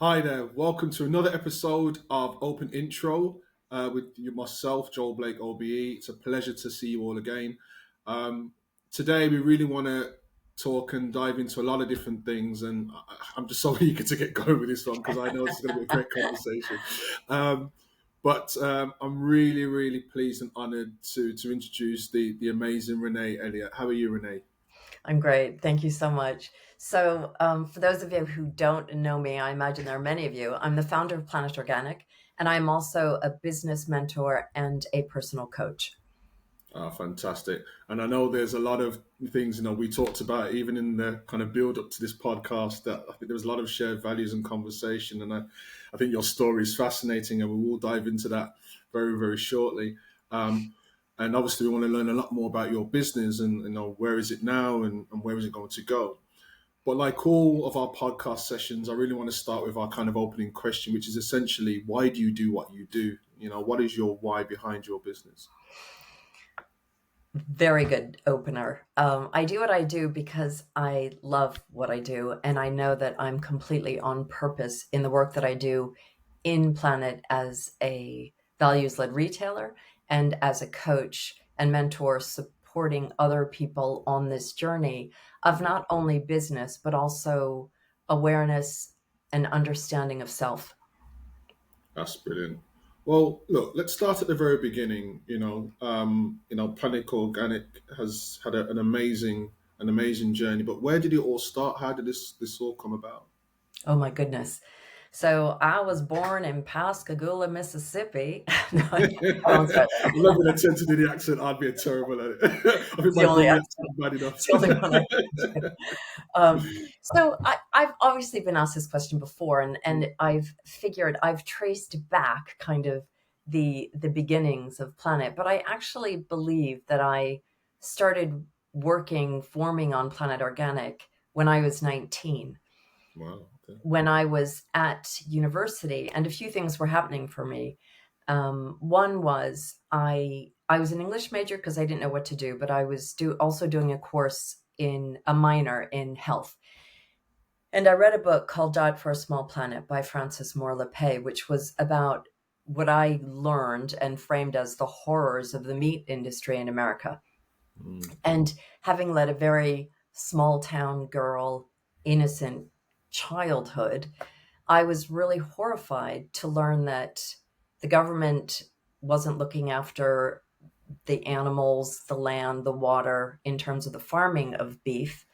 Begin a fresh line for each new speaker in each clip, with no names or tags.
Hi there, welcome to another episode of Open Intro with myself, Joel Blake OBE. It's a pleasure to see you all again. Um, Today, we really want to talk and dive into a lot of different things, and I'm just so eager to get going with this one because I know this is going to be a great conversation. But I'm really, really pleased and honoured to introduce the amazing Renée Elliott. How are you, Renée?
I'm great. Thank you so much. So, for those of you who don't know me, I imagine there are many of you. I'm the founder of Planet Organic, and I'm also a business mentor and a personal coach.
Ah, fantastic. And I know there's a lot of things, we talked about even in the kind of build up to this podcast that I think there was a lot of shared values and conversation. And I think your story is fascinating and we will dive into that very, very shortly. And obviously we want to learn a lot more about your business and, where is it now and where is it going to go? But like all of our podcast sessions, I really want to start with our kind of opening question, which is essentially, why do you do what you do? What is your why behind your business?
Very good opener. I do what I do because I love what I do, and I know that I'm completely on purpose in the work that I do in Planet as a values-led retailer and as a coach and mentor supporting other people on this journey of not only business, but also awareness and understanding of self.
That's brilliant. Well, look, let's start at the very beginning. Planet Organic has had an amazing journey. But where did it all start? How did this all come about?
Oh my goodness. So I was born in Pascagoula, Mississippi. No, I won't start
I'm not going to attempt to do the accent. I'd be terrible at it. I think
It's the
my
only
British
accent.
is bad enough.
It's the only one I can do. I've obviously been asked this question before, and I've traced back kind of the beginnings of Planet, but I actually believe that I started forming on Planet Organic when I was 19,
Wow. Okay.
when I was at university, and a few things were happening for me. One was I was an English major because I didn't know what to do, but I was also doing a course in a minor in health. And I read a book called Diet for a Small Planet by Frances Moore Lappé, which was about what I learned and framed as the horrors of the meat industry in America.
Mm.
And having led a very small town girl, innocent childhood, I was really horrified to learn that the government wasn't looking after the animals, the land, the water in terms of the farming of beef.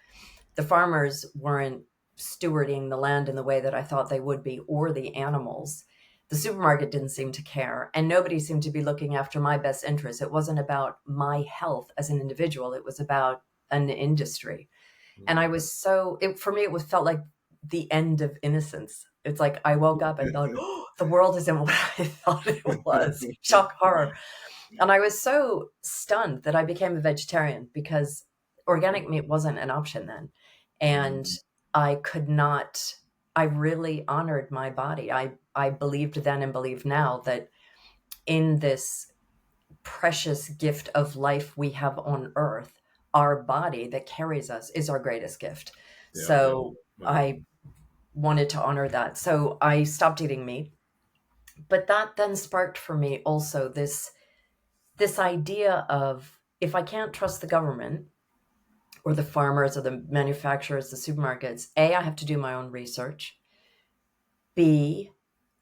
The farmers weren't stewarding the land in the way that I thought they would be, or the animals. The supermarket didn't seem to care, and nobody seemed to be looking after my best interests. It wasn't about my health as an individual, it was about an industry. And I
Mm.
was for me, felt like the end of innocence. It's like I woke up and thought, oh, the world isn't what I thought it was. Shock, horror. And I was so stunned that I became a vegetarian because organic meat wasn't an option then. And
Mm.
I could not, I really honored my body. I believed then and believe now that in this precious gift of life we have on earth, our body that carries us is our greatest gift.
Yeah, I get it.
So I wanted to honor that. So I stopped eating meat. But that then sparked for me also this idea of, if I can't trust the government or the farmers or the manufacturers, the supermarkets, A, I have to do my own research. B,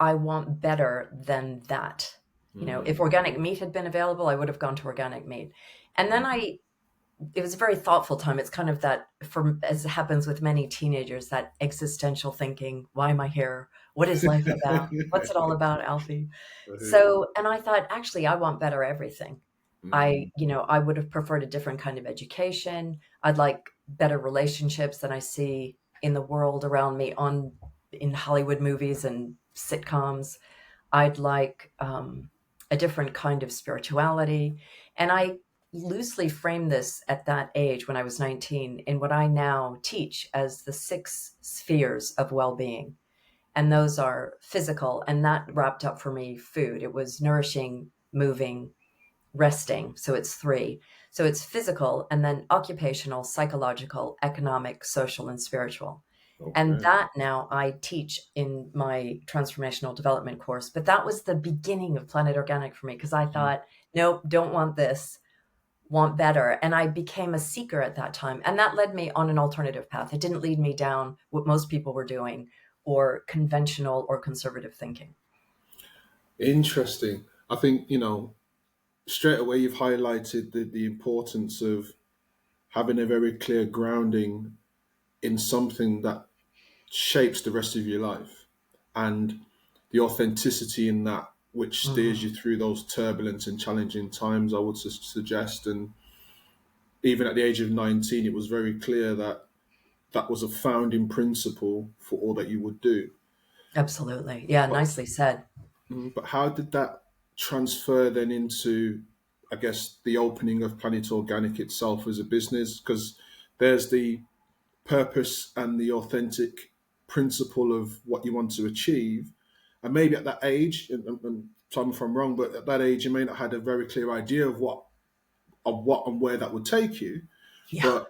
I want better than that. If
Mm.
organic meat had been available, I would have gone to organic meat. And then
Mm.
it was a very thoughtful time. It's kind of that, as happens with many teenagers, that existential thinking, why am I here? What is life about? What's it all about, Alfie?
I hear you.
So, and I thought, actually, I want better everything.
Mm.
I would have preferred a different kind of education. I'd like better relationships than I see in the world around me in Hollywood movies and sitcoms. I'd like a different kind of spirituality. And I loosely framed this at that age when I was 19 in what I now teach as the 6 spheres of well-being. And those are physical, and that wrapped up for me food. It was nourishing, moving, resting. So it's 3. So it's physical, and then occupational, psychological, economic, social, and spiritual. And
Okay.
that now I teach in my transformational development course. But that was the beginning of Planet Organic for me, because I thought, nope, don't want this, want better. And I became a seeker at that time. And that led me on an alternative path. It didn't lead me down what most people were doing, or conventional or conservative thinking.
Interesting. I think, straight away you've highlighted the importance of having a very clear grounding in something that shapes the rest of your life, and the authenticity in that which steers you
Mhm.
through those turbulent and challenging times, I would suggest. And even at the age of 19, it was very clear that that was a founding principle for all that you would do.
Absolutely. Yeah,
But
nicely said.
but how did that transfer then into, I guess, the opening of Planet Organic itself as a business? Because there's the purpose and the authentic principle of what you want to achieve. And maybe at that age, and tell me if I'm wrong, but at that age, you may not have had a very clear idea of what and where that would take you.
Yeah.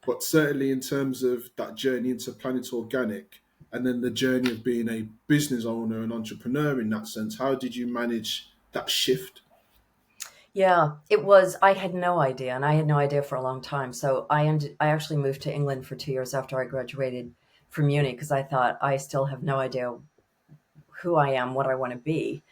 But certainly in terms of that journey into Planet Organic, and then the journey of being a business owner and entrepreneur in that sense, how did you manage that shift?
Yeah, I had no idea, and I had no idea for a long time. So I actually moved to England for 2 years after I graduated from uni, because I thought I still have no idea who I am, what I want to be,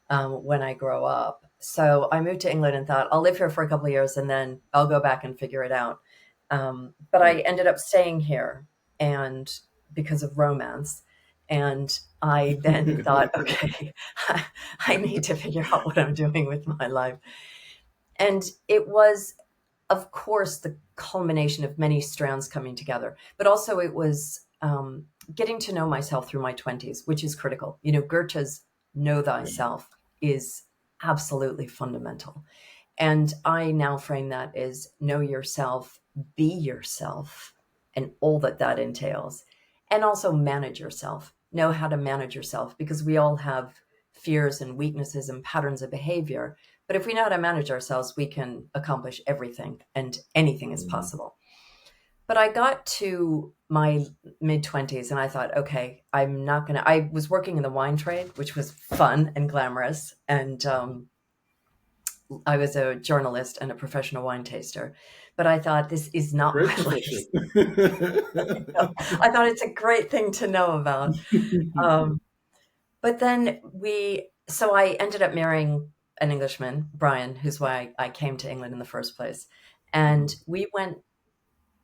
when I grow up. So I moved to England and thought I'll live here for a couple of years and then I'll go back and figure it out. But
Yeah.
I ended up staying here, and because of romance. And I then thought, okay, I need to figure out what I'm doing with my life. And it was, of course, the culmination of many strands coming together, but also it was getting to know myself through my 20s, which is critical. Goethe's "Know thyself" is absolutely fundamental. And I now frame that as know yourself, be yourself, and all that that entails. And also manage yourself, know how to manage yourself, because we all have fears and weaknesses and patterns of behavior. But if we know how to manage ourselves, we can accomplish everything, and anything is
Mm.
possible. But I got to my mid 20s and I thought, okay, I'm not going to. I was working in the wine trade, which was fun and glamorous. And I was a journalist and a professional wine taster. But I thought, this is not
Great
my life.
profession.
I thought it's a great thing to know about. Um, but then so I ended up marrying an Englishman, Brian, who's why I came to England in the first place. And we went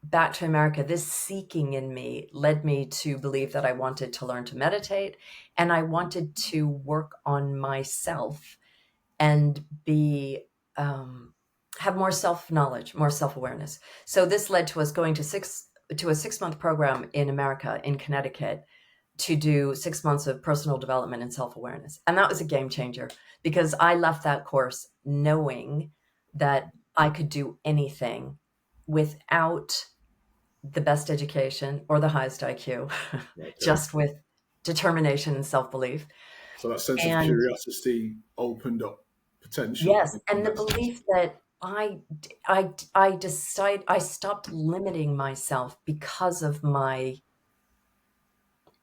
back to America. This seeking in me led me to believe that I wanted to learn to meditate, and I wanted to work on myself and be have more self knowledge, more self awareness. So this led to us going to a 6 month program in America, in Connecticut, to do 6 months of personal development and self awareness, and that was a game changer, because I left that course knowing that I could do anything without the best education or the highest IQ,
Okay.
just with determination and self belief.
So that sense of
And
curiosity opened up potential
yes,
in
and the
that sense.
belief that I stopped limiting myself because of my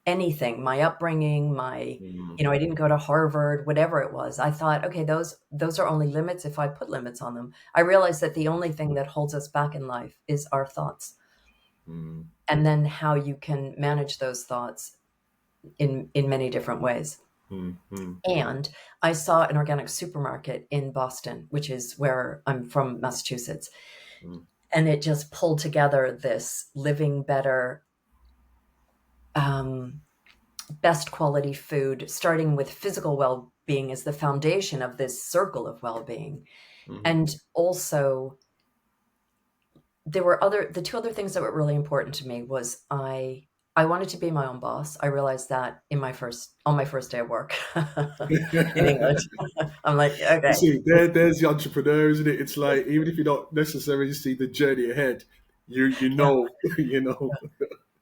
anything, my upbringing, I didn't go to Harvard, whatever it was. I thought, okay, those are only limits if I put limits on them. I realized that the only thing that holds us back in life is our thoughts,
Mm.
and then how you can manage those thoughts in many different ways.
Mm. Mm.
And I saw an organic supermarket in Boston, which is where I'm from, Massachusetts.
Mm.
And it just pulled together this living better, um, best quality food, starting with physical well being as the foundation of this circle of well being.
Mm.
And also, the two other things that were really important to me was I wanted to be my own boss. I realized that on my first day of work in England. I'm like,
You
okay,
see, there's the entrepreneur, isn't it? It's like even if you don't necessarily see the journey ahead, you
yeah,
know, you know.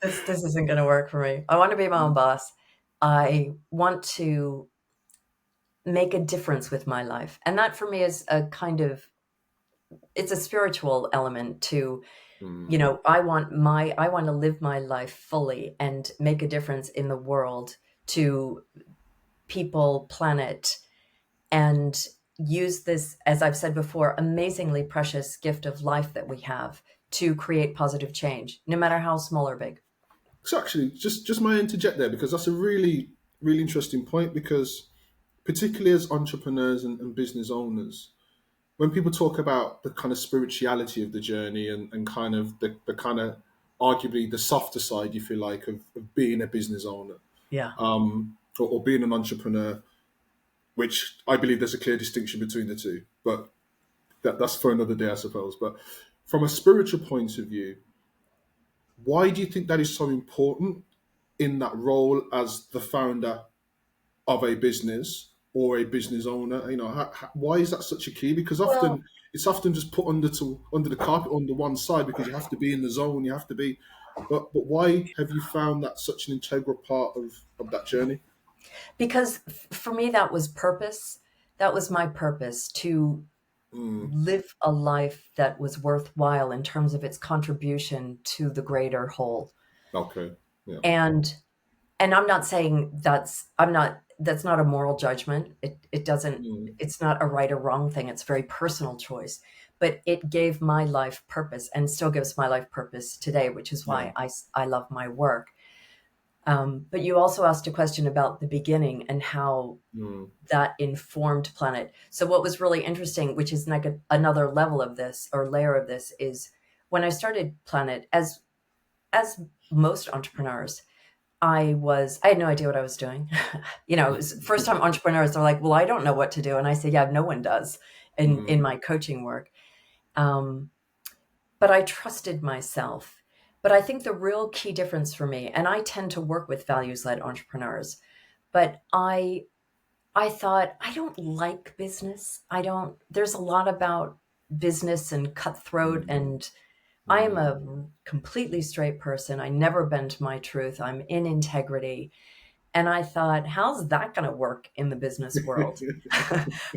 this isn't going to work for me. I want to be my own boss. I want to make a difference with my life, and that for me is a kind of it's a spiritual element to,
Mm.
I want to live my life fully and make a difference in the world, to people, planet, and use this, as I've said before, amazingly precious gift of life that we have to create positive change, no matter how small or big.
So actually, just my interject there, because that's a really really interesting point. Because particularly as entrepreneurs and business owners, when people talk about the kind of spirituality of the journey and kind of the kind of arguably the softer side, if you like, of being a business owner,
Yeah.
or being an entrepreneur, which I believe there's a clear distinction between the two, but that's for another day, I suppose. But from a spiritual point of view, why do you think that is so important in that role as the founder of a business or a business owner? Why is that such a key? Because
Well,
often it's often just put under the carpet on the one side, because you have to be in the zone, you have to be. But why have you found that such an integral part of that journey?
because for me, that was purpose. That was my purpose, to
Mm,
live a life that was worthwhile in terms of its contribution to the greater whole.
okay. Yeah.
And I'm not saying that's not a moral judgment. It doesn't,
Mm,
it's not a right or wrong thing. It's a very personal choice. But it gave my life purpose, and still gives my life purpose today, which is
yeah.
why I love my work. But you also asked a question about the beginning and how
Mm,
that informed Planet. So what was really interesting, which is like another level of this, or layer of this, is when I started Planet, as most entrepreneurs, I had no idea what I was doing. It was first time entrepreneurs. They're like, "Well, I don't know what to do," and I say, "Yeah, no one does." In
mm,
my coaching work, um, but I trusted myself. But I think the real key difference for me, and I tend to work with values led entrepreneurs, but I thought, I don't like business. I don't. There's a lot about business and cutthroat,
mm,
and I am
mm.
a completely straight person. I never bend my truth. I'm in integrity. And I thought, how's that going to work in the business world?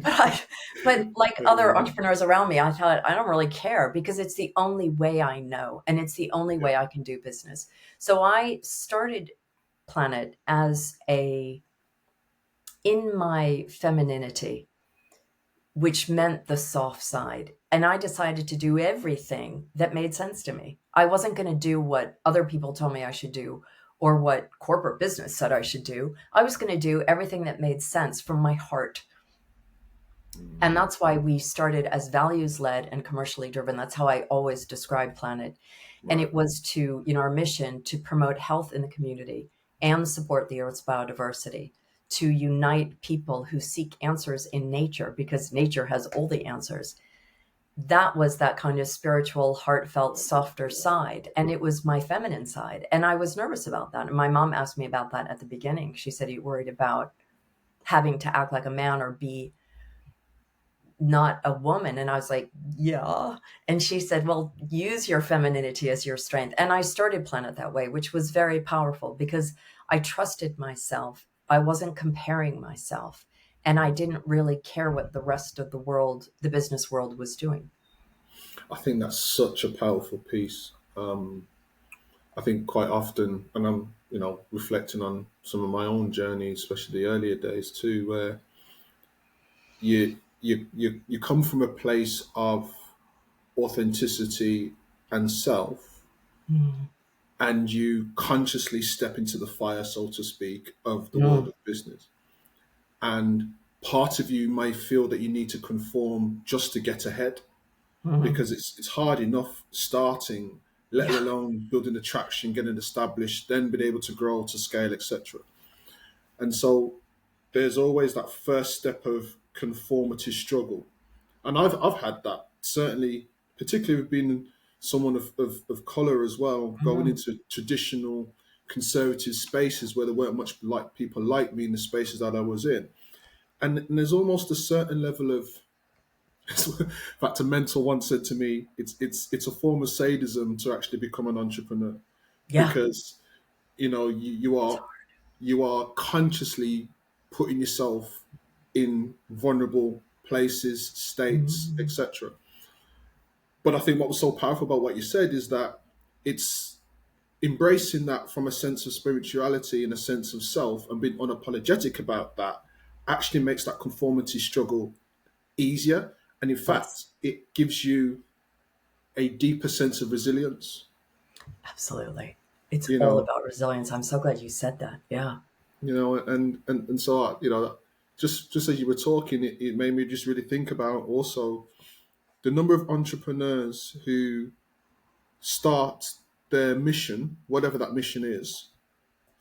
but but like other entrepreneurs around me, I thought, I don't really care, because it's the only way I know, and it's the only
Yeah.
way I can do business. So I started Planet as in my femininity, which meant the soft side. And I decided to do everything that made sense to me. I wasn't going to do what other people told me I should do, or what corporate business said I should do. I was going to do everything that made sense from my heart. And
Mm,
that's why we started as values led and commercially driven. That's how I always describe Planet. And
right.
it was to, our mission to promote health in the community and support the Earth's biodiversity, to unite people who seek answers in nature, because nature has all the answers. That was that kind of spiritual, heartfelt, softer side. And it was my feminine side. And I was nervous about that. And my mom asked me about that at the beginning. She said, "Are you worried about having to act like a man or be not a woman?" And I was like, "Yeah." And she said, "Well, use your femininity as your strength." And I started Planet that way, which was very powerful, because I trusted myself. I wasn't comparing myself. And I didn't really care what the rest of the world, the business world, was doing.
I think that's such a powerful piece. I think quite often, and I'm reflecting on some of my own journey, especially the earlier days too, where you come from a place of authenticity and self,
Mm.
and you consciously step into the fire, so to speak, of the world
Mm.
of business. And part of you may feel that you need to conform just to get ahead,
Mhm.
because it's hard enough starting, let
Yeah.
alone building the traction, getting established, then being able to grow to scale, etc. And so there's always that first step of conformity struggle. And I've had that, certainly, particularly with being someone of color as well, going
Mhm.
into traditional conservative spaces where there weren't much like people like me in the spaces that I was in. And there's almost a certain level of, in fact, a mentor once said to me, it's a form of sadism to actually become an entrepreneur,
Yeah.
because you are consciously putting yourself in vulnerable places, states,
Mhm.
etc. But I think what was so powerful about what you said is that it's embracing that from a sense of spirituality and a sense of self and being unapologetic about that actually makes that conformity struggle easier. And in
Yes,
fact, it gives you a deeper sense of resilience.
absolutely. It's
You
all
know,
about resilience. I'm so glad you said that. Yeah.
and so just as you were talking, it made me just really think about also the number of entrepreneurs who start their mission, whatever that mission is,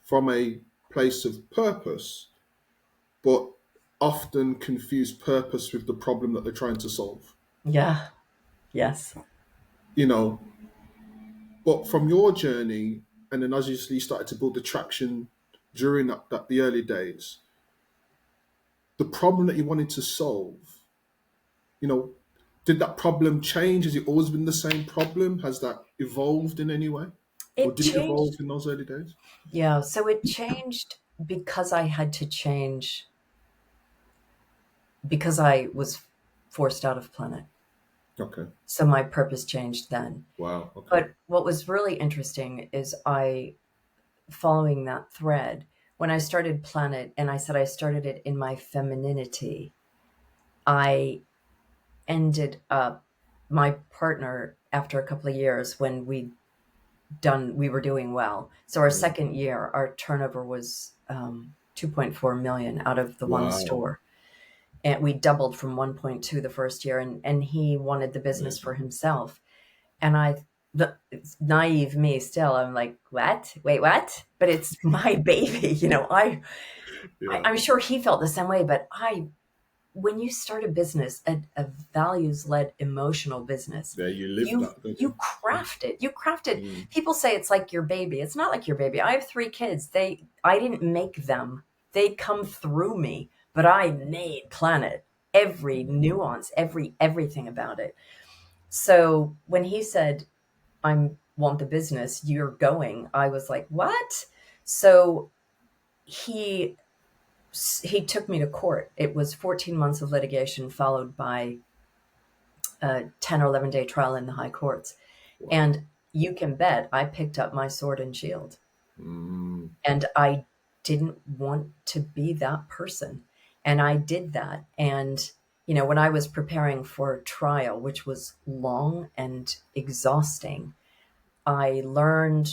from a place of purpose, but often confuse purpose with the problem that they're trying to solve.
Yeah. Yes.
You know, but from your journey, and then as you started to build the traction during the early days, the problem that you wanted to solve, you know, did that problem change? Has it always been the same problem? Has that evolved in any way? Or
It
did it evolve
changed.
in those early days?
Yeah. So it changed because I had to change because I was forced out of Planet.
Okay.
So my purpose changed then.
Wow. Okay.
But what was really interesting is following that thread, when I started Planet and I said I started it in my femininity, I ended up, my partner, after a couple of years when we were doing well. So our
Mm.
second year, our turnover was 2.4 million out of the one
Wow.
store. And we doubled from 1.2 the first year, and he wanted the business for
Amazing.
himself. And the naive me still, I'm like, what? Wait, what? But it's my baby.
Yeah.
I'm sure he felt the same way, but when you start a business, a values-led emotional business,
Yeah, you live
you
that, don't
you
you?
craft it. You craft it.
Mm.
People say it's like your baby. It's not like your baby. I have 3 kids. I didn't make them. They come through me, but I made Planet. Every nuance, everything about it. So when he said, I want the business, you're going, I was like, what? So he he took me to court. It was 14 months of litigation followed by a 10 or 11-day trial in the high courts.
Wow.
And you can bet I picked up my sword and shield.
Mm.
And I didn't want to be that person. And I did that. And, when I was preparing for trial, which was long and exhausting, I learned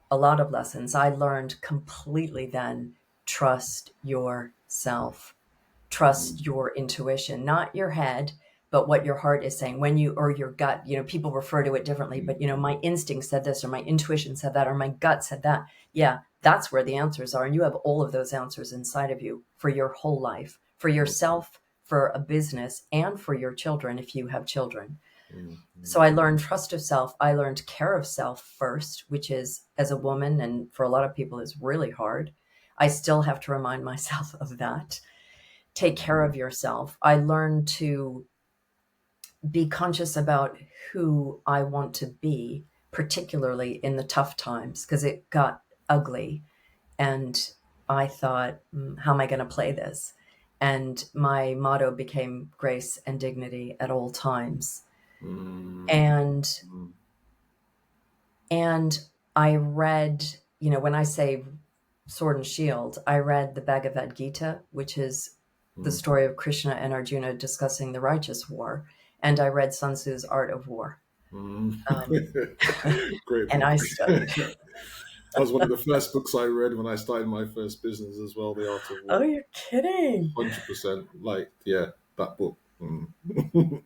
a lot of lessons. I learned completely then, trust yourself,
Mm.
trust your intuition, not your head, but what your heart is saying or your gut. People refer to it differently, but
Mm.
my instinct said this, or my intuition said that, or my gut said that. Yeah, that's where the answers are. And you have all of those answers inside of you for your whole life, for yourself, for a business, and for your children if you have children.
Mm.
So I learned trust of self. I learned care of self first, which is, as a woman, and for a lot of people, is really hard. I still have to remind myself of that. Take care of yourself. I learned to be conscious about who I want to be, particularly in the tough times, because it got ugly. And I thought, how am I going to play this? And my motto became grace and dignity at all times.
Mm.
And
Mm.
And I read, when I say sword and shield, I read the Bhagavad Gita, which is the
Mm.
story of Krishna and Arjuna discussing the righteous war. And I read Sun Tzu's Art of War.
Mm.
Um,
Great
and
book.
I studied.
That was one of the first books I read when I started my first business as well, The Art of
Oh,
War.
you're kidding.
100%. Like, yeah, that book. Mm.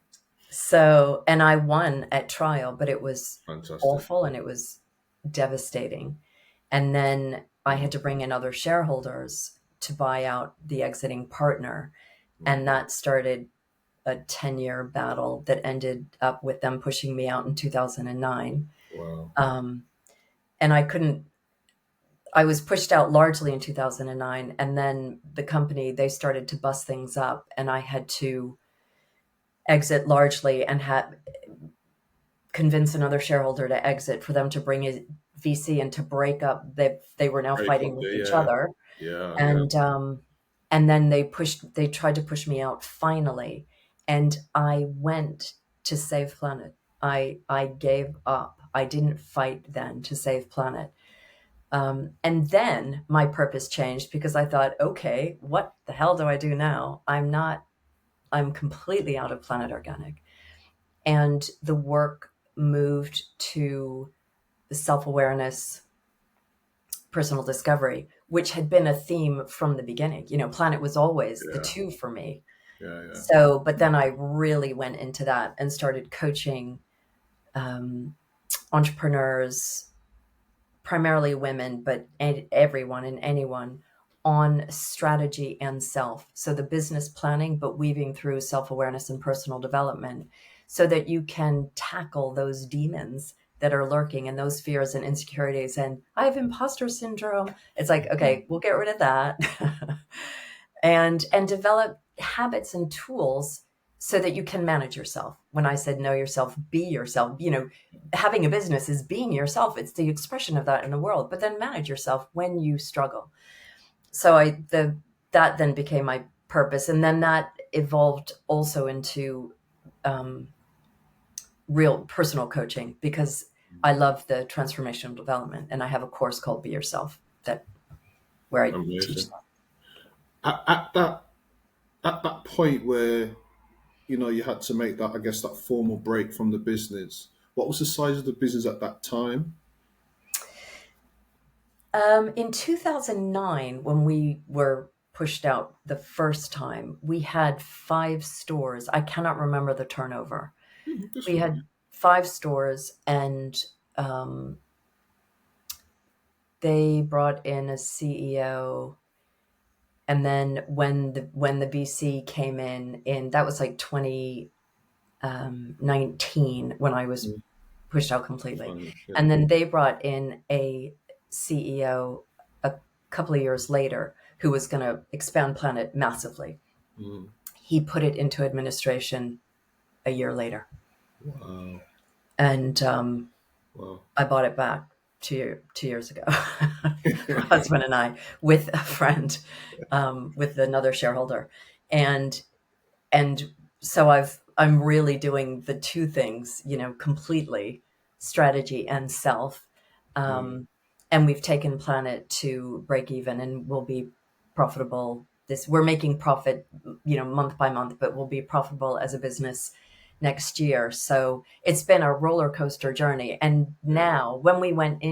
So, and I won at trial, but it was
Fantastic.
awful and it was devastating. And then I had
Mm.
to bring in other shareholders to buy out the exiting partner. And
Mm.
that started a 10-year battle that ended up with them pushing me out in 2009.
Wow.
Um, and I was pushed out largely in 2009. And then the company, they started to bust things up, and I had to exit largely and convince another shareholder to exit for them to bring a VC and to break up. They were now
Break
fighting
up
with
there,
each
yeah.
other.
Yeah, yeah.
And then they tried to push me out finally. And I went to save Planet. I gave up. I didn't fight then to save planet. And then my purpose changed because I thought, okay, what the hell do I do now? I'm completely out of Planet Organic. And the work moved to the self-awareness, personal discovery, which had been a theme from the beginning. Planet was always the
Yeah.
two for me.
Yeah.
So, but then I really went into that and started coaching entrepreneurs, primarily women, but everyone and anyone, on strategy and self. So the business planning, but weaving through self-awareness and personal development so that you can tackle those demons that are lurking and those fears and insecurities. And I have imposter syndrome. It's like, okay, we'll get rid of that. and develop habits and tools so that you can manage yourself. When I said know yourself, be yourself, having a business is being yourself. It's the expression of that in the world, but then manage yourself when you struggle. So that then became my purpose. And then that evolved also into real personal coaching because I love the transformational development. And I have a course called Be Yourself where I teach
Amazing.
that.
At that point where you had to make that, I guess, that formal break from the business. What was the size of the business at that time?
In 2009, when we were pushed out the first time, we had 5 stores. I cannot remember the turnover.
This
We
one.
had 5 stores, and they brought in a CEO. And then when the VC came in that was like 2019 when I was
Mm,
pushed out completely.
fine, yeah.
And then they brought in a CEO a couple of years later who was going to expand Planet massively.
Mm,
He put it into administration a year later.
wow.
And
Wow.
I bought it back 2 years ago. My husband and I, with a friend, with another shareholder. And and so I'm really doing the two things, completely, strategy and self.
Mm,
um, and we've taken Planet to break even and we'll be profitable. We're making profit month by month, but we'll be profitable as a business next year. So it's been a roller coaster journey. And
yeah.
now when it went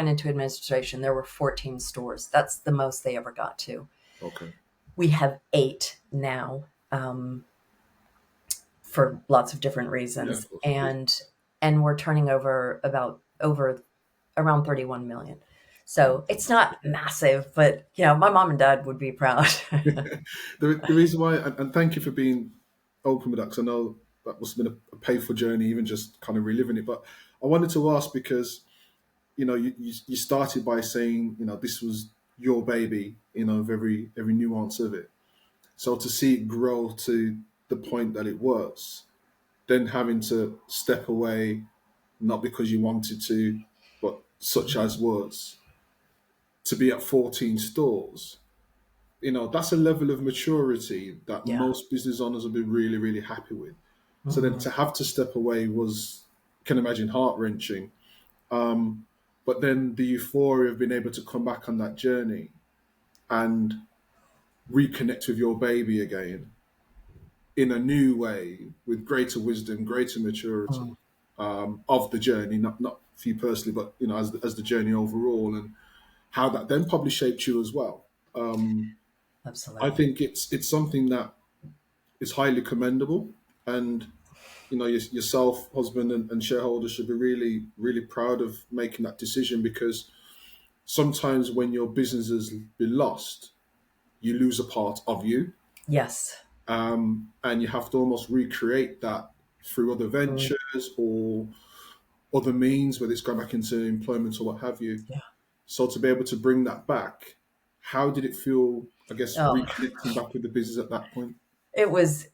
into administration, there were 14 stores. That's the most they ever got to.
Okay.
We have 8 now, for lots of different
Yeah, of
reasons,
course.
and we're turning over around 31 million. So it's not massive, but my mom and dad would be proud.
The reason why, and thank you for being open with that, because I know that must have been a painful journey, even just kind of reliving it. But I wanted to ask because you started by saying this was your baby, of every nuance of it. So to see it grow to the point that it was, then having to step away, not because you wanted to, but such as was, to be at 14 stores, that's a level of maturity that
Yeah.
most business owners will be really, really happy with. So then
Mhm.
to have to step away was, can imagine, heart wrenching. But then the euphoria of being able to come back on that journey and reconnect with your baby again in a new way with greater wisdom, greater maturity
Mm.
of the journey, not for you personally, but as the journey overall, and how that then probably shaped you as well. I
Absolutely.
think it's something that is highly commendable, and yourself, husband, and shareholders should be really, really proud of making that decision, because sometimes when your business has been lost, you lose a part of you,
Yes.
and you have to almost recreate that through other
Mm.
ventures or other means, whether it's going back into employment or what have you.
Yeah.
So to be able to bring that back, how did it feel, I guess,
Oh,
reconnecting back with the business at that point?
it's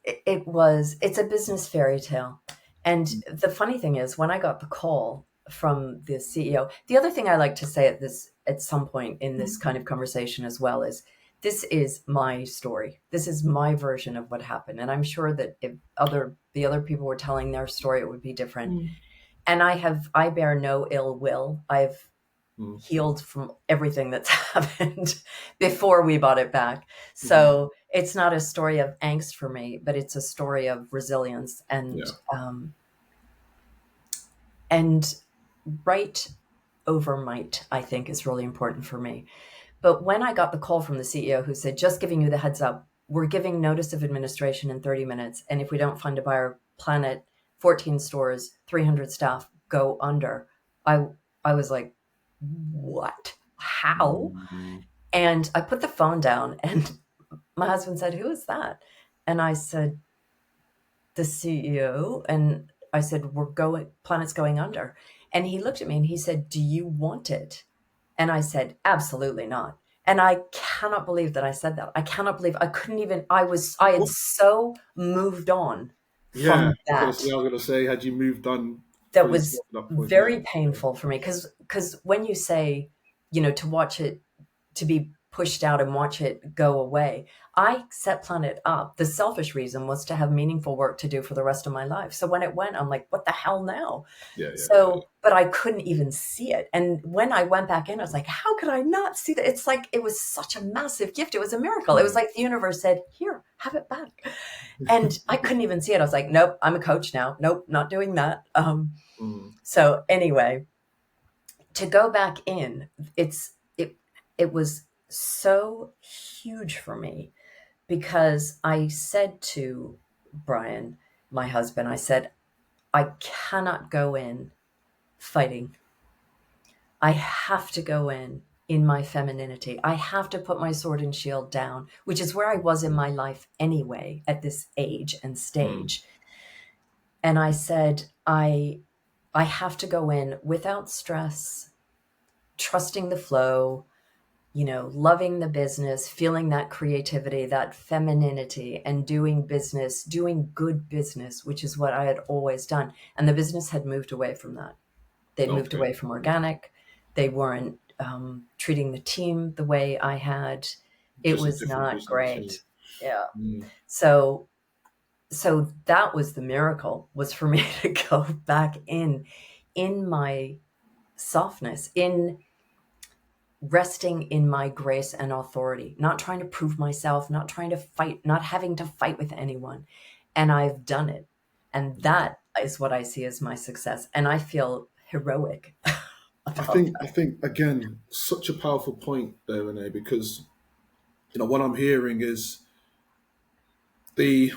a business fairy tale. And the funny thing is, when I got the call from the CEO, the other thing I like to say at some point in this kind of conversation as well is this is my story. This is my version of what happened. And I'm sure that if the other people were telling their story, it would be different.
Mm.
And I bear no ill will. I've
Mm.
healed from everything that's happened before we bought it back.
Mhm.
So it's not a story of angst for me, but it's a story of resilience
Yeah.
and right over might, I think, is really important for me. But when I got the call from the CEO who said, just giving you the heads up, we're giving notice of administration in 30 minutes. And if we don't find a buyer, Planet, 14 stores, 300 staff go under. I was like, what? How?
Mm.
And I put the phone down and my husband said, who is that? And I said, the CEO. And I said, Planet's going under. And he looked at me and he said, do you want it? And I said, absolutely not. And I cannot believe that I said that. I cannot believe I couldn't even, I had
Well,
so moved on
yeah,
from that.
I was gonna say, had you moved on
That
for
was
yourself at that point, yeah.
very painful for me because when you say, to watch it, to be pushed out and watch it go away, I set Planet up. The selfish reason was to have meaningful work to do for the rest of my life. So when it went, I'm like, what the hell now?
Yeah, yeah, yeah.
So, but I couldn't even see it. And when I went back in, I was like, how could I not see that? It's like, it was such a massive gift. It was a miracle. It was like the universe said, here, have it back. And I couldn't even see it. I was like, nope, I'm a coach now. Nope, not doing that.
Mm.
So anyway, to go back in, it was so huge for me because I said to Brian, my husband, I said, I cannot go in fighting. I have to go in my femininity. I have to put my sword and shield down, which is where I was in my life anyway at this age and
Mm.
stage. And I said, I have to go in without stress, trusting the flow, loving the business, feeling that creativity, that femininity, and doing business, doing good business, which is what I had always done. And the business had moved away from that. They'd moved
Okay.
away from organic. They weren't treating the team the way I had. It
Just a
was
different
not
business. Yeah.
great. Yeah.
Mm.
So that was the miracle, was for me to go back in my softness, in resting in my grace and authority, not trying to prove myself, not trying to fight, not having to fight with anyone. And I've done it. And that is what I see as my success. And I feel heroic about
I think again, such a powerful point there, Renee, because what I'm hearing is the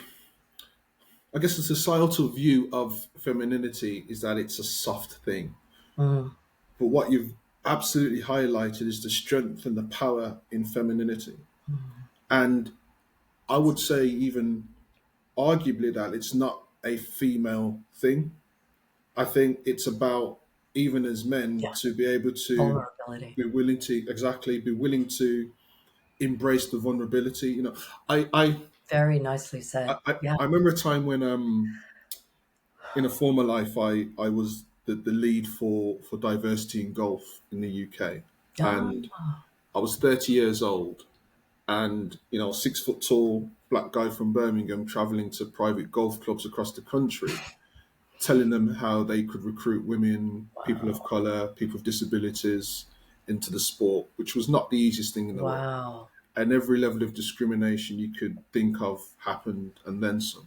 I guess the societal view of femininity is that it's a soft thing.
that.
But what you've absolutely highlighted is the strength and the power in femininity.
Mm.
And I would say even arguably that it's not a female thing. I think it's about, even as men,
Yeah.
to be able to
Vulnerability.
be willing to embrace the vulnerability. I I
Very nicely said. Yeah.
I remember a time when in a former life I was the lead for diversity in golf in the UK,
Ah,
and I was 30 years old, and 6 foot tall black guy from Birmingham traveling to private golf clubs across the country, telling them how they could recruit women, people of
wow.
color, people with disabilities into the sport, which was not the easiest thing in the world.
Wow.
And every level of discrimination you could think of happened, and then some.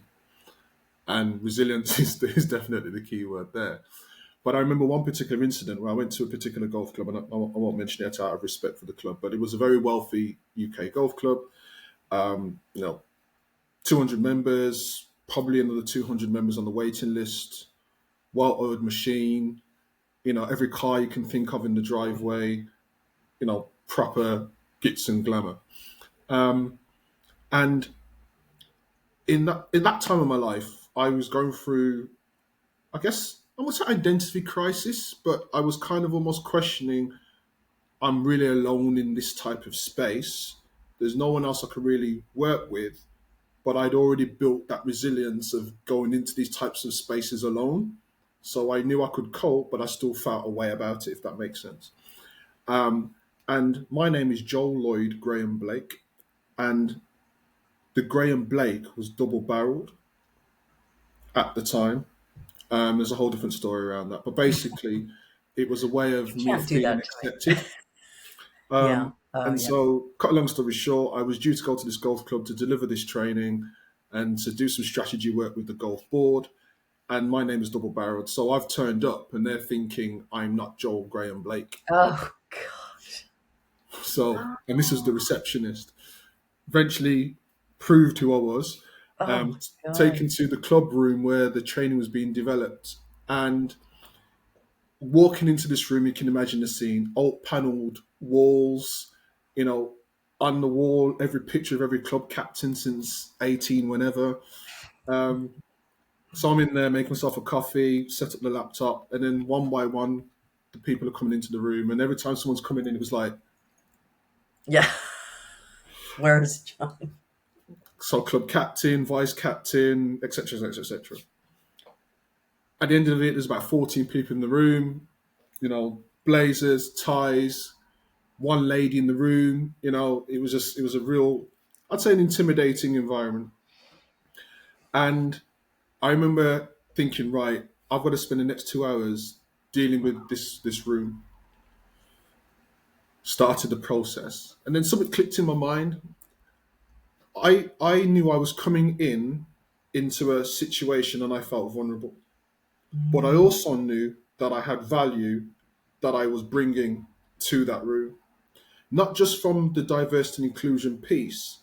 And resilience is definitely the key word there. But I remember one particular incident where I went to a particular golf club, and I won't mention it out of respect for the club, but it was a very wealthy UK golf club. 200 members, probably another 200 members on the waiting list, well-oiled machine, every car you can think of in the driveway, proper gits and glamour. And in that time of my life, I was going through, I guess, I would say identity crisis, but I was kind of almost questioning, I'm really alone in this type of space. There's no one else I could really work with, but I'd already built that resilience of going into these types of spaces alone. So I knew I could cope, but I still felt a way about it, if that makes sense. And my name is Joel Lloyd Graham Blake. and the Graham Blake was double barreled at the time. There's a whole different story around that, but basically, it was a way of me
Can't do
feeling
that to
accepted.
me. Yeah. Oh,
And
yeah.
so, cut a long story short, I was due to go to this golf club to deliver this training and to do some strategy work with the golf board. And my name is double barreled. So I've turned up and they're thinking I'm not Joel Graham Blake.
Oh, gosh.
So, and this is the receptionist. Eventually proved who I was,
Oh,
um,
my God.
taken to the club room where the training was being developed. And walking into this room, you can imagine the scene: old panelled walls, you know, on the wall, every picture of every club captain since 18, whenever. Um, so I'm in there making myself a coffee, set up the laptop, and then one by one, the people are coming into the room. And every time someone's coming in, it was like,
Yeah. Where's John?
so club captain, vice captain, etc., etc., etc. At the end of it, there's about 14 people in the room, blazers, ties, one lady in the room. It was a real, I'd say, an intimidating environment. And I remember thinking, right, I've got to spend the next 2 hours dealing with this room. Started the process, and then something clicked in my mind. I knew I was coming into a situation, and I felt vulnerable, but I
Mm,
also knew that I had value that I was bringing to that room, not just from the diversity and inclusion piece,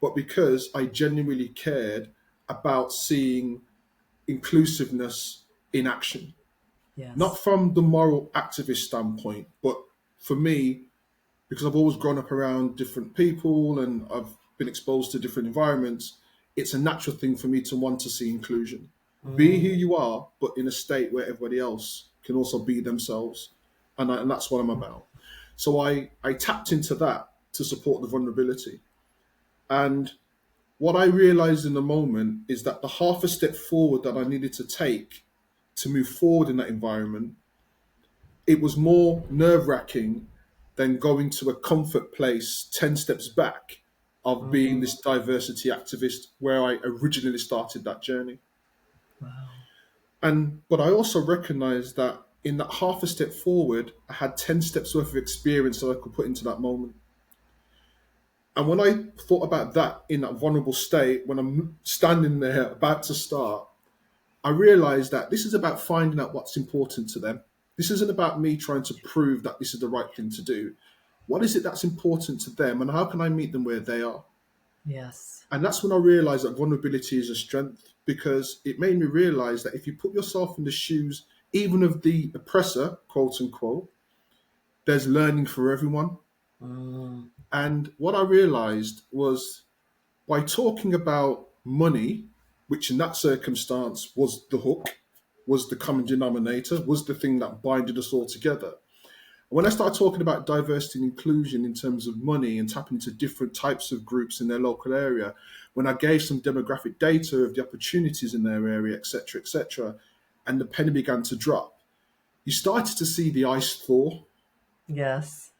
but because I genuinely cared about seeing inclusiveness in action. Not
yes.
from the moral activist standpoint, but for me, because I've always grown up around different people and I've been exposed to different environments, it's a natural thing for me to want to see inclusion. Be who
Mm,
you are, but in a state where everybody else can also be themselves. And that's what I'm about. So I tapped into that to support the vulnerability. And what I realized in the moment is that the half a step forward that I needed to take to move forward in that environment, it was more nerve wracking than going to a comfort place 10 steps back of being
mm,
this diversity activist where I originally started that journey.
wow.
But I also recognized that in that half a step forward, I had 10 steps worth of experience that I could put into that moment. And when I thought about that in that vulnerable state, when I'm standing there about to start, I realized that this is about finding out what's important to them. This isn't about me trying to prove that this is the right thing to do. What is it that's important to them, and how can I meet them where they are?
Yes.
And that's when I realized that vulnerability is a strength, because it made me realize that if you put yourself in the shoes, even of the oppressor, quote unquote, there's learning for everyone.
Mm,
And what I realized was by talking about money, which in that circumstance was the hook, was the common denominator, was the thing that binded us all together. When I started talking about diversity and inclusion in terms of money and tapping into different types of groups in their local area, when I gave some demographic data of the opportunities in their area, etc., and the penny began to drop, you started to see the ice thaw.
yes.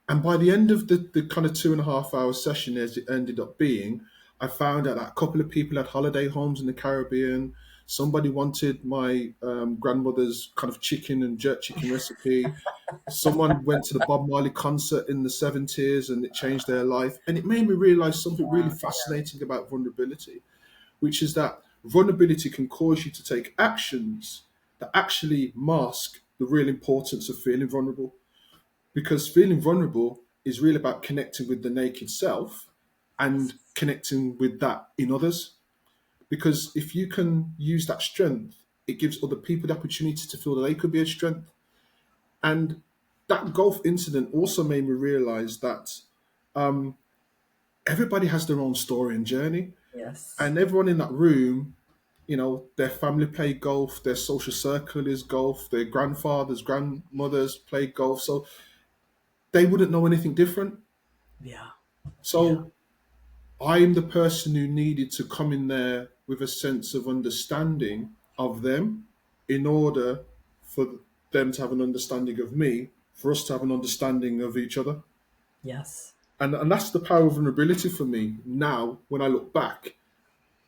And by the end of the kind of 2.5 hour session, as it ended up being, I found out that a couple of people had holiday homes in the Caribbean. Somebody wanted my grandmother's kind of chicken and jerk chicken recipe. Someone went to the Bob Marley concert in the 70s and it changed their life. And it made me realize something really
Wow.
fascinating about vulnerability, which is that vulnerability can cause you to take actions that actually mask the real importance of feeling vulnerable, because feeling vulnerable is really about connecting with the naked self and connecting with that in others. Because if you can use that strength, it gives other people the opportunity to feel that they could be a strength. And that golf incident also made me realize that everybody has their own story and journey,
Yes.
and everyone in that room, their family play golf, their social circle is golf, their grandfathers, grandmothers play golf, so they wouldn't know anything different.
Yeah. Yeah.
So I'm the person who needed to come in there with a sense of understanding of them in order for them to have an understanding of me, for us to have an understanding of each other.
Yes.
And that's the power of vulnerability for me now when I look back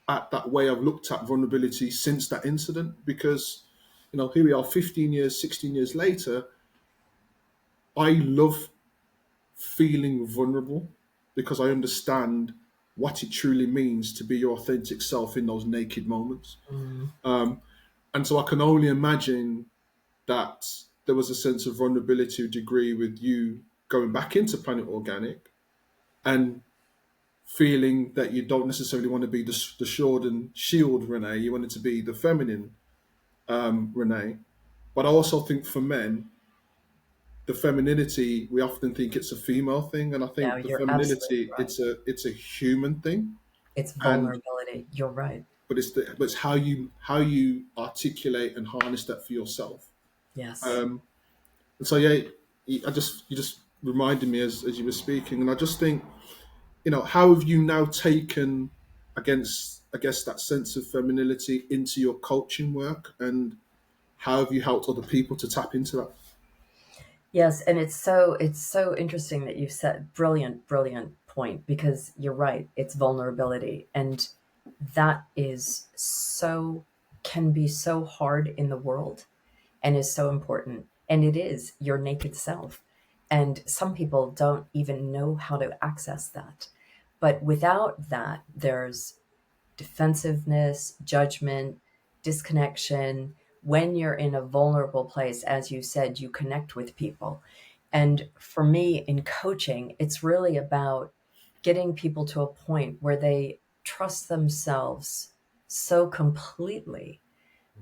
at that way I've looked at vulnerability since that incident. Because, here we are 15 years, 16 years later. I love feeling vulnerable because I understand what it truly means to be your authentic self in those naked moments.
Mm.
And so I can only imagine that there was a sense of vulnerability degree with you going back into Planet Organic and feeling that you don't necessarily want to be the sword and shield Renee, you wanted to be the feminine Renee. But I also think for men, the femininity, we often think it's a female thing, and I
No,
think the
you're absolutely
femininity,
right.
it's a human thing.
It's
And
vulnerability. You're right.
but it's how you articulate and harness that for yourself.
Yes.
Um, and so yeah, you just reminded me as you were speaking, and I just think, how have you now taken against, I guess, that sense of femininity into your coaching work, and how have you helped other people to tap into that?
Yes, and it's so interesting that you said brilliant point, because you're right. It's vulnerability, and that is so can be so hard in the world, and is so important. And it is your naked self. And some people don't even know how to access that. But without that, there's defensiveness, judgment, disconnection. When you're in a vulnerable place, as you said, you connect with people. And for me in coaching, it's really about getting people to a point where they trust themselves so completely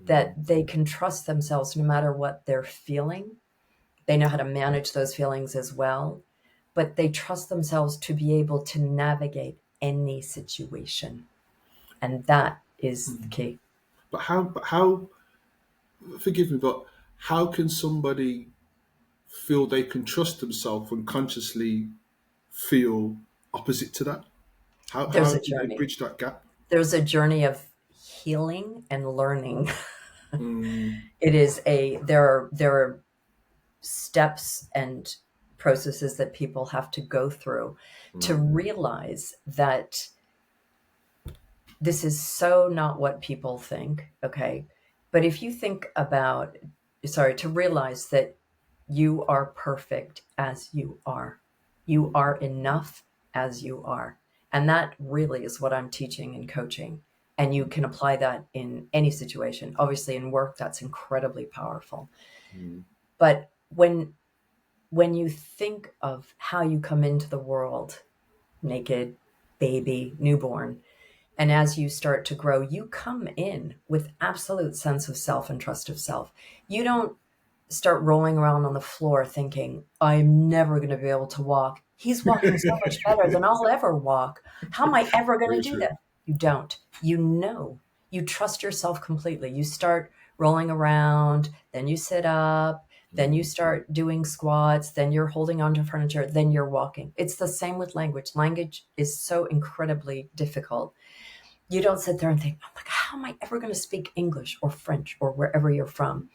that they can trust themselves no matter what they're feeling. They know how to manage those feelings as well, but they trust themselves to be able to navigate any situation. And that is the key.
But how, forgive me, but how can somebody feel they can trust themselves and consciously feel opposite to that? How
There's
how
a
do they
journey.
bridge that gap?
There's a journey of healing and learning.
Mm,
It is there are steps and processes that people have to go through to
mm,
realize that this is so not what people think, okay? But if you think about, sorry, to realize that you are perfect as you are, you are enough as you are. And that really is what I'm teaching and coaching. And you can apply that in any situation. Obviously, in work, that's incredibly powerful.
mm,
But when you think of how you come into the world, naked, baby, newborn, and as you start to grow, you come in with absolute sense of self and trust of self. You don't start rolling around on the floor thinking, I'm never going to be able to walk. He's walking so much better than I'll ever walk. How am I ever going
very
to do
true.
that? You don't. You know. You trust yourself completely. You start rolling around, then you sit up, then you
Mm,
start doing squats, then you're holding onto furniture, then you're walking. It's the same with language. Language is so incredibly difficult. You don't sit there and think, oh my God, how am I ever going to speak English or French or wherever you're from?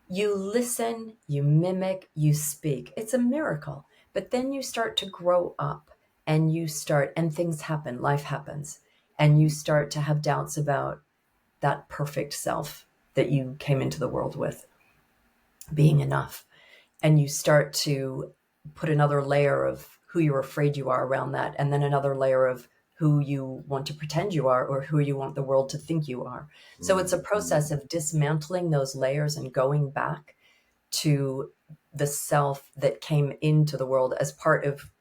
You listen, you mimic, you speak. It's a miracle. But then you start to grow up, and things happen, life happens, and you start to have doubts about that perfect self that you came into the world with being enough. And you start to put another layer of who you're afraid you are around that, and then another layer of who you want to pretend you are, or who you want the world to think you are. So it's a
mm, mm,
process of dismantling those layers and going back to the self that came into the world as part of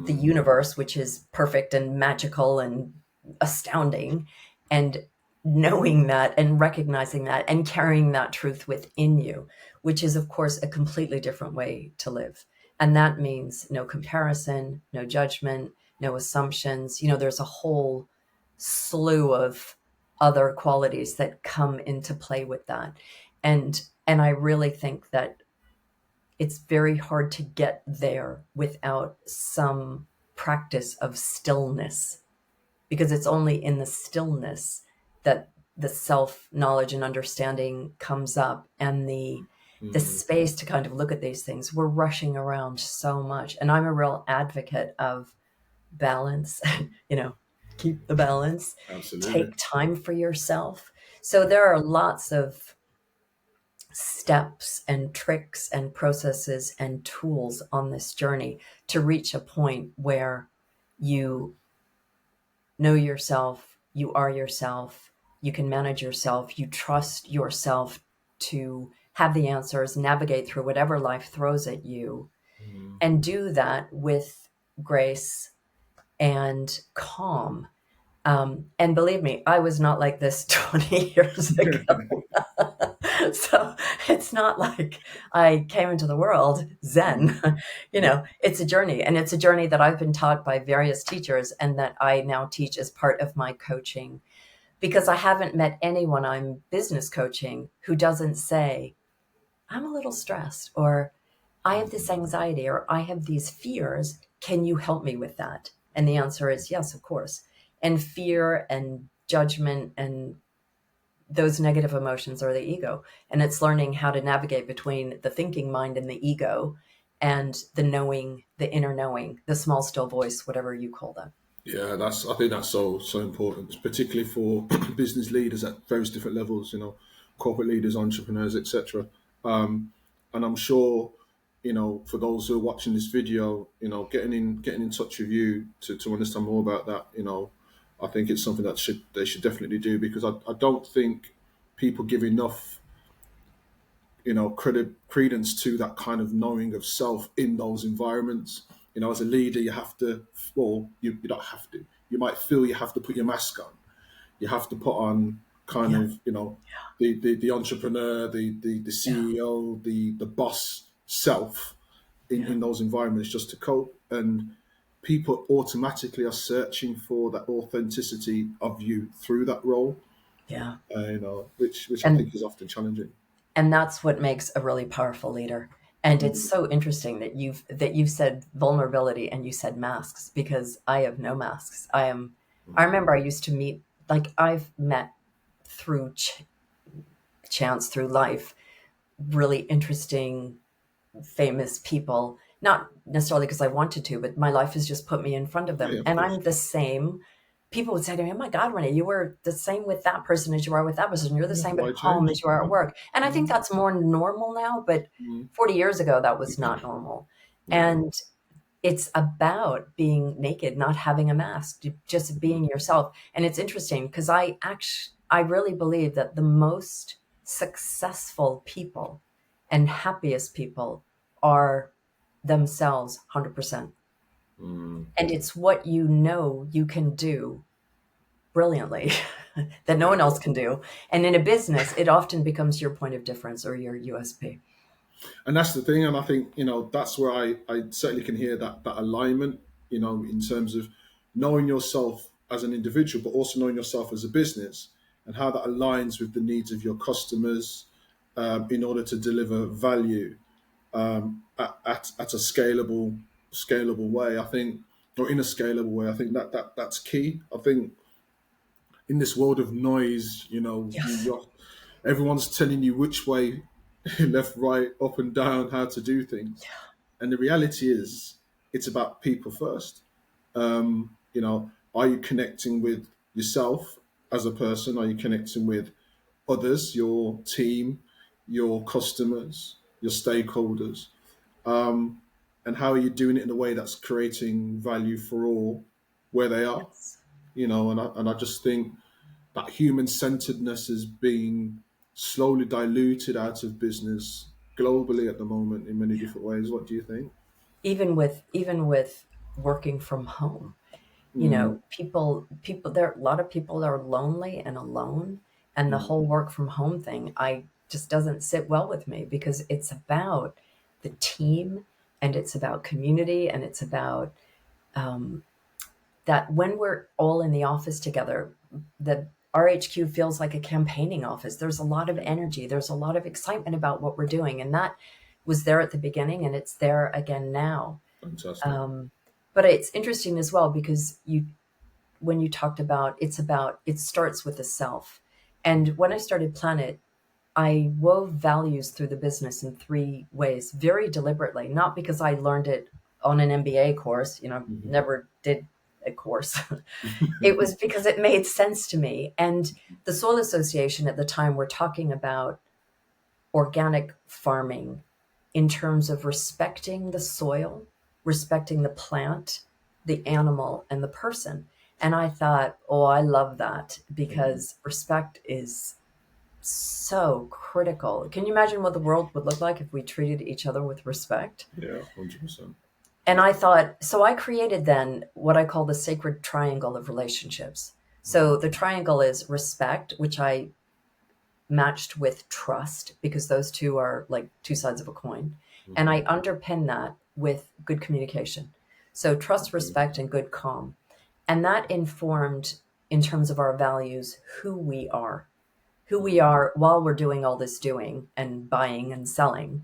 the
mm,
universe, which is perfect and magical and astounding, and knowing that and recognizing that and carrying that truth within you, which is, of course, a completely different way to live. And that means no comparison, no judgment, no assumptions. There's a whole slew of other qualities that come into play with that. And I really think that it's very hard to get there without some practice of stillness, because it's only in the stillness that the self knowledge and understanding comes up, and the the space to kind of look at these things. We're rushing around so much. And I'm a real advocate of balance, keep the balance,
Absolutely.
take time for yourself. So there are lots of steps and tricks and processes and tools on this journey to reach a point where you know yourself, you are yourself, you can manage yourself, you trust yourself to have the answers, navigate through whatever life throws at you, and do that with grace and calm. And believe me, I was not like this 20 years ago. So it's not like I came into the world Zen. It's a journey, and it's a journey that I've been taught by various teachers and that I now teach as part of my coaching, because I haven't met anyone I'm business coaching who doesn't say, I'm a little stressed, or I have this anxiety, or I have these fears. Can you help me with that? And the answer is yes, of course. And fear and judgment and those negative emotions are the ego. And it's learning how to navigate between the thinking mind and the ego and the knowing, the inner knowing, the small, still voice, whatever you call that.
Yeah, I think that's so important, particularly for business leaders at various different levels. Corporate leaders, entrepreneurs, etc. And I'm sure, for those who are watching this video, getting in touch with you to understand more about that. I think it's something that they should definitely do, because I don't think people give enough credence to that kind of knowing of self in those environments. As a leader, you have to, well, you don't have to. You might feel you have to put your mask on. You have to put on kind
Yeah,
of, the entrepreneur, the
yeah,
CEO, the boss self
yeah,
in those environments just to cope. And people automatically are searching for that authenticity of you through that role,
yeah.
which I
And
think is often challenging.
and that's what makes a really powerful leader. And it's
Mm,
so interesting that you've said vulnerability and you said masks, because I have no masks. I remember I used to meet, like, I've met through chance, through life, really interesting, famous people, not necessarily because I wanted to, but my life has just put me in front of
yeah,
them.
of
And
course.
I'm the same. People would say to me, oh my God, Renee, you were the same with that person as you are with that person. You're the
Yeah,
same at
why
home
change?
as you are
Yeah.
at work. And I think
Mm,
that's more normal now, but
mm,
40 years ago, that was not normal.
yeah.
And it's about being naked, not having a mask, just being yourself. And it's interesting because I really believe that the most successful people and happiest people are themselves 100%.
Mm,
And it's what you can do brilliantly that no
yeah.
one else can do. And in a business, it often becomes your point of difference or your USP.
And that's the thing. And I think, that's where I certainly can hear that alignment, in terms of knowing yourself as an individual, but also knowing yourself as a business, and how that aligns with the needs of your customers, in order to deliver value, at a scalable way. I think, or in a scalable way. I think that's key. I think in this world of noise,
Yes.
everyone's telling you which way, left, right, up and down, how to do things. And the reality is, it's about people first. Are you connecting with yourself as a person? Are you connecting with others, your team, your customers, your stakeholders? And how are you doing it in a way that's creating value for all where they are?
Yes.
And I just think that human centeredness is being slowly diluted out of business globally at the moment in many different ways. What do you think?
Even with working from home,
Mm,
people there, a lot of people are lonely and alone, and the
mm,
whole work from home thing, I just doesn't sit well with me, because it's about the team, and it's about community, and it's about that when we're all in the office together, the RHQ feels like a campaigning office. There's a lot of
yeah,
energy, there's a lot of excitement about what we're doing, and that was there at the beginning, and it's there again now.
fantastic.
um, but it's interesting as well, because when you talked about, it starts with the self. And when I started Planet, I wove values through the business in 3 ways, very deliberately, not because I learned it on an MBA course, never did a course. It was because it made sense to me. And the Soil Association at the time were talking about organic farming in terms of respecting the soil, respecting the plant, the animal, and the person. And I thought, oh, I love that, because respect is so critical. Can you imagine what the world would look like if we treated each other with respect?
Yeah, 100%.
And I thought, so I created then what I call the sacred triangle of relationships. So the triangle is respect, which I matched with trust, because those two are like two sides of a coin. And I underpin that with good communication. So trust, respect, and good calm. And that informed, in terms of our values, who we are while we're doing all this doing and buying and selling.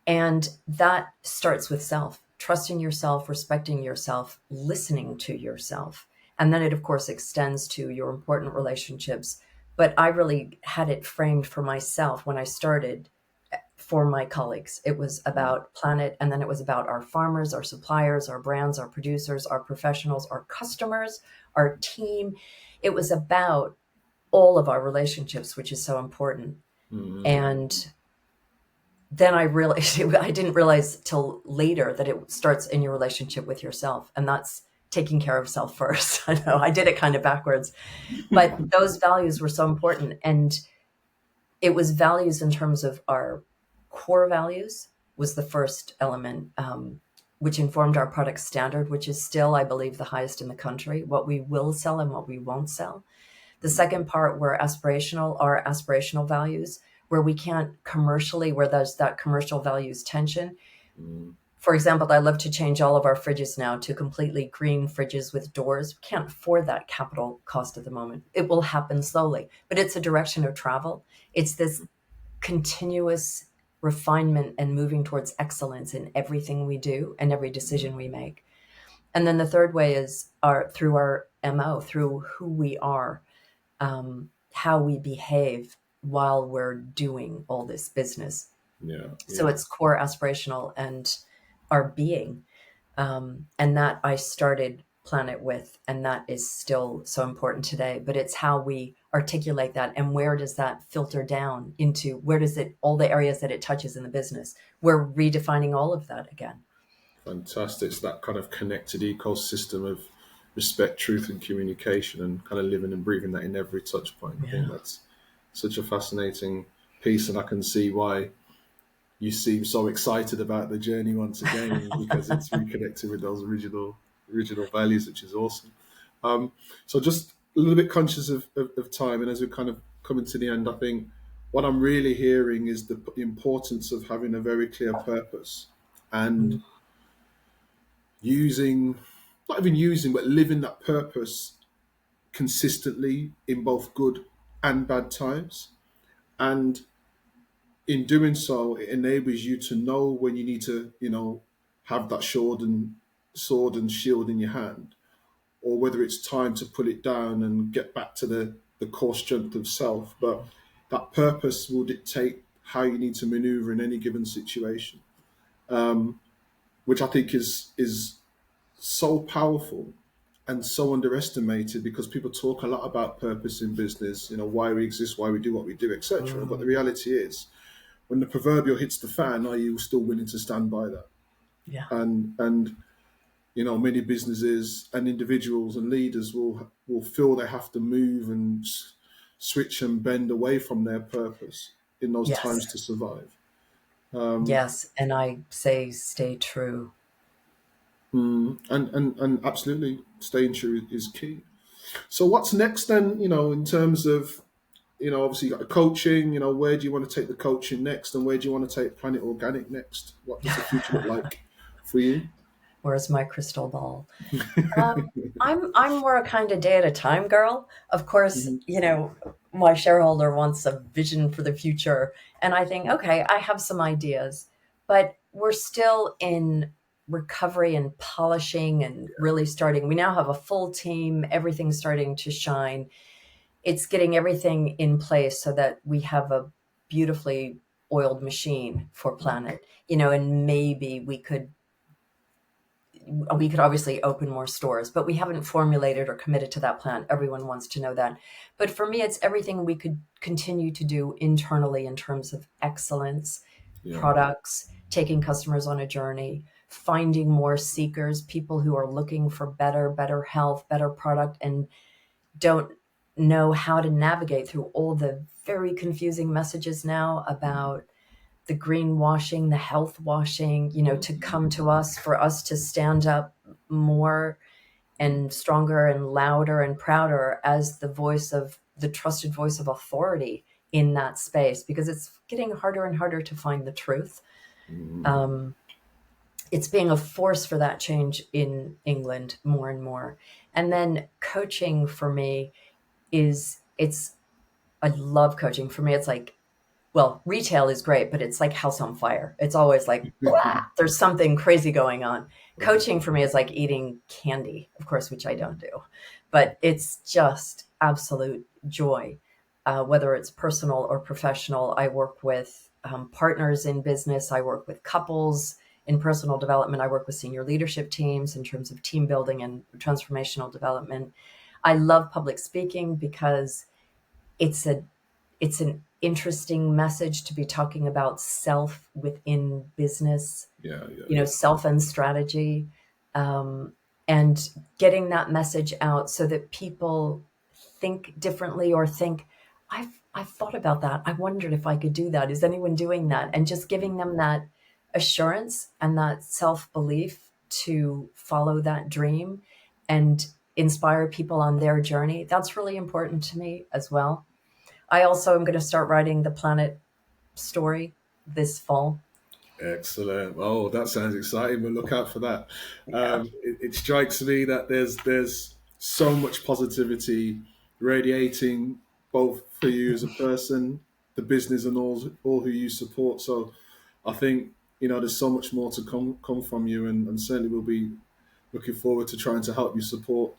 And that starts with self, trusting yourself, respecting yourself, listening to yourself. And then it, of course, extends to your important relationships. But I really had it framed for myself when I started for my colleagues. It was about planet, and then it was about our farmers, our suppliers, our brands, our producers, our professionals, our customers, our team. It was about all of our relationships, which is so important. And then I realized, I didn't realize till later that it starts in your relationship with yourself. And that's taking care of self first. I know I did it kind of backwards, but those values were so important. And it was values in terms of our core values was the first element, which informed our product standard, which is still, I believe, the highest in the country, what we will sell and what we won't sell. The second part were our aspirational values, where we can't commercially, where there's that commercial values tension. For example, I love to change all of our fridges now to completely green fridges with doors. We can't afford that capital cost at the moment. It will happen slowly, but it's a direction of travel. It's this continuous refinement and moving towards excellence in everything we do and every decision we make. And then the third way is through our MO, through who we are, how we behave while we're doing all this business.
Yeah.
So it's core, aspirational, and our being. And that I started Planet with, and that is still so important today. But it's how we articulate that, and where does that filter down into, where does it, all the areas that it touches in the business. We're redefining all of that again.
Fantastic. It's that kind of connected ecosystem of respect, truth, and communication, and kind of living and breathing that in every touch point. I think that's such a fascinating piece, and I can see why you seem so excited about the journey once again, because it's reconnected with those original values, which is awesome. So just a little bit conscious of time, and as we're kind of coming to the end, I think what I'm really hearing is the importance of having a very clear purpose and not even using, but living that purpose consistently in both good and bad times. And in doing so, it enables you to know when you need to, have that sword and shield in your hand, or whether it's time to put it down and get back to the core strength of self. But that purpose will dictate how you need to maneuver in any given situation, which I think is so powerful and so underestimated, because people talk a lot about purpose in business, why we exist, why we do what we do, etc. But the reality is, when the proverbial hits the fan, are you still willing to stand by that?
Yeah.
And many businesses and individuals and leaders will feel they have to move and switch and bend away from their purpose in those times to survive.
Yes, and I say stay true.
And absolutely, staying true is key. So what's next then? In terms of obviously you got the coaching. Where do you want to take the coaching next, and where do you want to take Planet Organic next? What does the future look like for you?
Where's my crystal ball? I'm more a kind of day at a time girl. Of course, my shareholder wants a vision for the future, and I think, okay, I have some ideas, but we're still in recovery and polishing and really starting. We now have a full team, everything's starting to shine. it's getting everything in place so that we have a beautifully oiled machine for planet, and maybe we could obviously open more stores, but we haven't formulated or committed to that plan. Everyone wants to know that. But for me, it's everything we could continue to do internally in terms of excellence,
Yeah.
products, taking customers on a journey, finding more seekers, people who are looking for better health, better product, and don't know how to navigate through all the very confusing messages now about the greenwashing, the health washing, to come to us, for us to stand up more and stronger and louder and prouder as the trusted voice of authority in that space, because it's getting harder and harder to find the truth. It's being a force for that change in England more and more. And then coaching for me I love coaching. For me, it's like, well, retail is great, but it's like house on fire. It's always like, "Blah," there's something crazy going on. Coaching for me is like eating candy, of course, which I don't do, but it's just absolute joy. Whether it's personal or professional, I work with partners in business. I work with couples in personal development. I work with senior leadership teams in terms of team building and transformational development. I love public speaking because it's an interesting message to be talking about self within business, self and strategy, and getting that message out so that people think differently, or think, I've thought about that. I wondered if I could do that. Is anyone doing that? And just giving them that assurance and that self-belief to follow that dream and inspire people on their journey. That's really important to me as well. I also am going to start writing the Planet story this fall.
Excellent. Oh, that sounds exciting. We'll look out for that.
Yeah.
It strikes me that there's so much positivity radiating, both for you as a person, the business, and all who you support. So I think there's so much more to come from you, and certainly we'll be looking forward to trying to help you support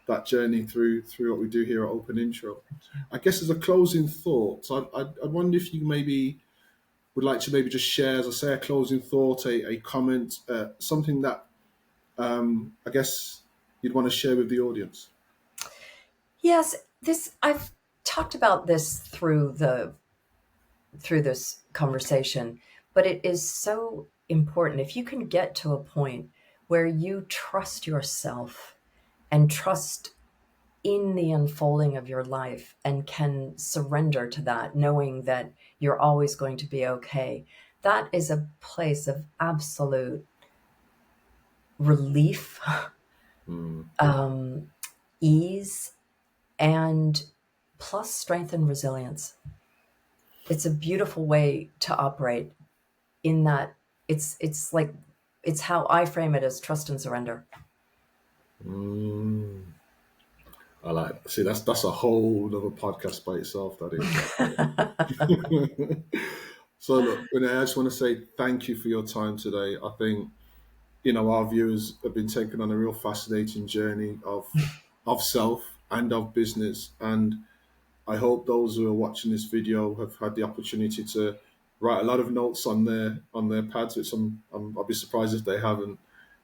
that journey through what we do here at Open Intro. I guess as a closing thought, I wonder if you maybe would like to maybe just share, as I say, a closing thought, a comment, something that I guess you'd want to share with the audience.
Yes, I've talked about this through this conversation, but it is so important. If you can get to a point where you trust yourself and trust in the unfolding of your life and can surrender to that, knowing that you're always going to be okay, that is a place of absolute relief, ease, and plus strength and resilience. It's a beautiful way to operate in that. It's how I frame it, as trust and surrender.
I like. See, that's a whole other podcast by itself. That is. So look, Renee, I just want to say thank you for your time today. I think our viewers have been taken on a real fascinating journey of self and of business, and I hope those who are watching this video have had the opportunity to write a lot of notes on their pads, which I'll be surprised if they haven't,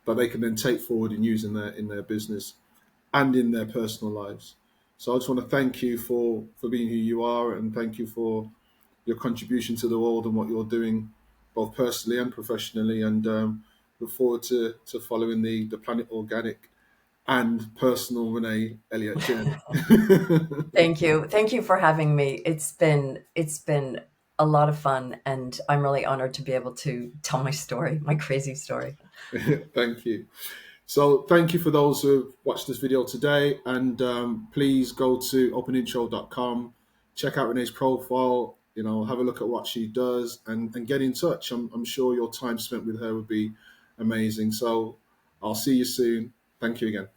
that they can then take forward and use in their business and in their personal lives. So I just want to thank you for being who you are, and thank you for your contribution to the world and what you're doing, both personally and professionally. And look forward to following the Planet Organic and personal Renée Elliott journey.
Thank you for having me. It's been a lot of fun, and I'm really honored to be able to tell my story, my crazy story.
Thank you. So thank you for those who have watched this video today, and please go to openintro.com, check out Renee's profile, have a look at what she does, and get in touch. I'm sure your time spent with her would be amazing. So I'll see you soon. Thank you again.